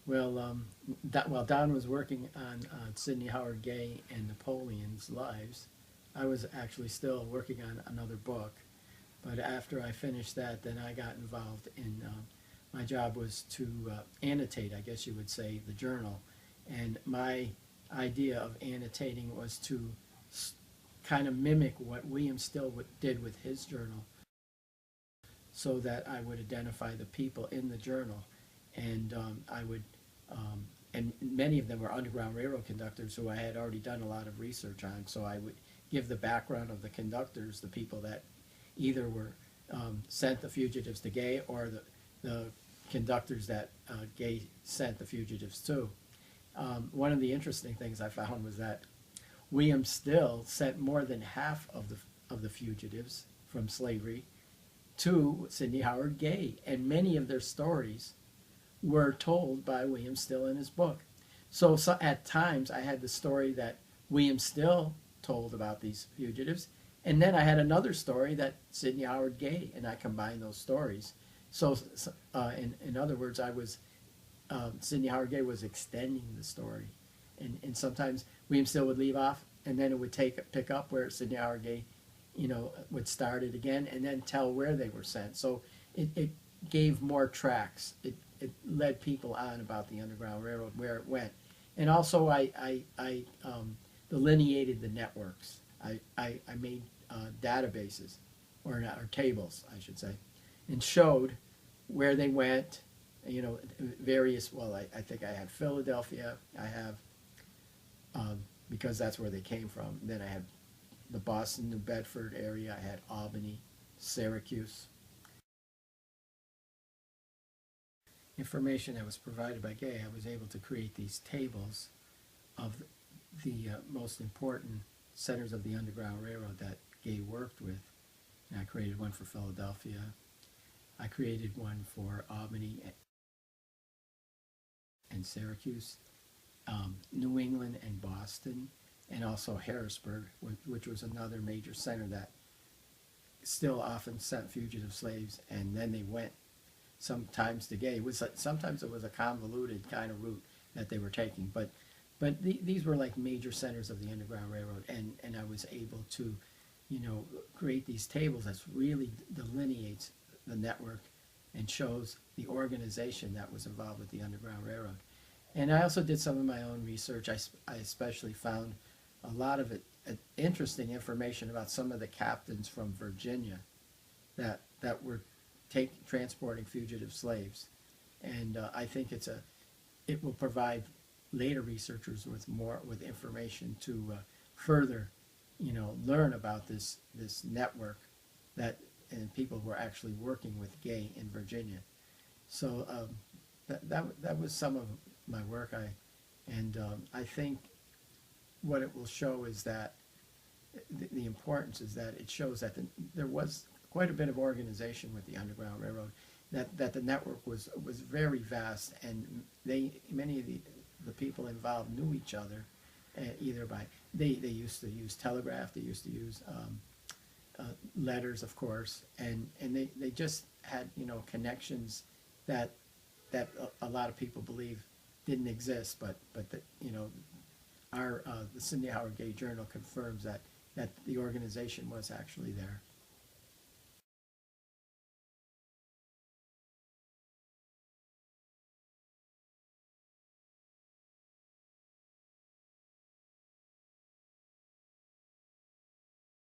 Well, while Don was working on Sidney Howard Gay and Napoleon's lives, I was actually still working on another book. But after I finished that, then I got involved in, my job was to annotate, I guess you would say, the journal. And my idea of annotating was to kind of mimic what William Still did with his journal, so that I would identify the people in the journal. And I would, and many of them were Underground Railroad conductors who I had already done a lot of research on. So I would give the background of the conductors, the people that either were sent the fugitives to Gay, or the conductors that Gay sent the fugitives to. One of the interesting things I found was that William Still sent more than half of the fugitives from slavery to Sidney Howard Gay, and many of their stories were told by William Still in his book. So at times I had the story that William Still told about these fugitives, and then I had another story that Sidney Howard Gay, and I combined those stories. So in other words, I was Sidney Howard Gay was extending the story, and sometimes William Still would leave off, and then it would pick up where Sidney Howard Gay, would start it again, and then tell where they were sent. So it gave more tracks. It led people on about the Underground Railroad, where it went. And also I delineated the networks. I made databases, or tables, I should say, and showed where they went, various, well, I think I had Philadelphia, I have, because that's where they came from. Then I had the Boston, New Bedford area, I had Albany, Syracuse. Information that was provided by Gay, I was able to create these tables of the most important centers of the Underground Railroad that Gay worked with. And I created one for Philadelphia. I created one for Albany and Syracuse, New England and Boston, and also Harrisburg, which was another major center that still often sent fugitive slaves, and then they went sometimes to Gay. Sometimes it was a convoluted kind of route that they were taking, but these were like major centers of the Underground Railroad, and I was able to, create these tables that really delineates the network and shows the organization that was involved with the Underground Railroad. And I also did some of my own research. I especially found a lot of interesting information about some of the captains from Virginia that were transporting fugitive slaves. And I think it will provide later researchers with information to further, learn about this network and people who are actually working with Gay in Virginia. So that was some of my work. I think what it will show is that the importance is that it shows that there was quite a bit of organization with the Underground Railroad, that the network was very vast, and many of the people involved knew each other, either by they used to use telegraph, they used to use letters, of course, and they just had connections that a lot of people believe didn't exist, but that the Sidney Howard Gay Journal confirms that the organization was actually there.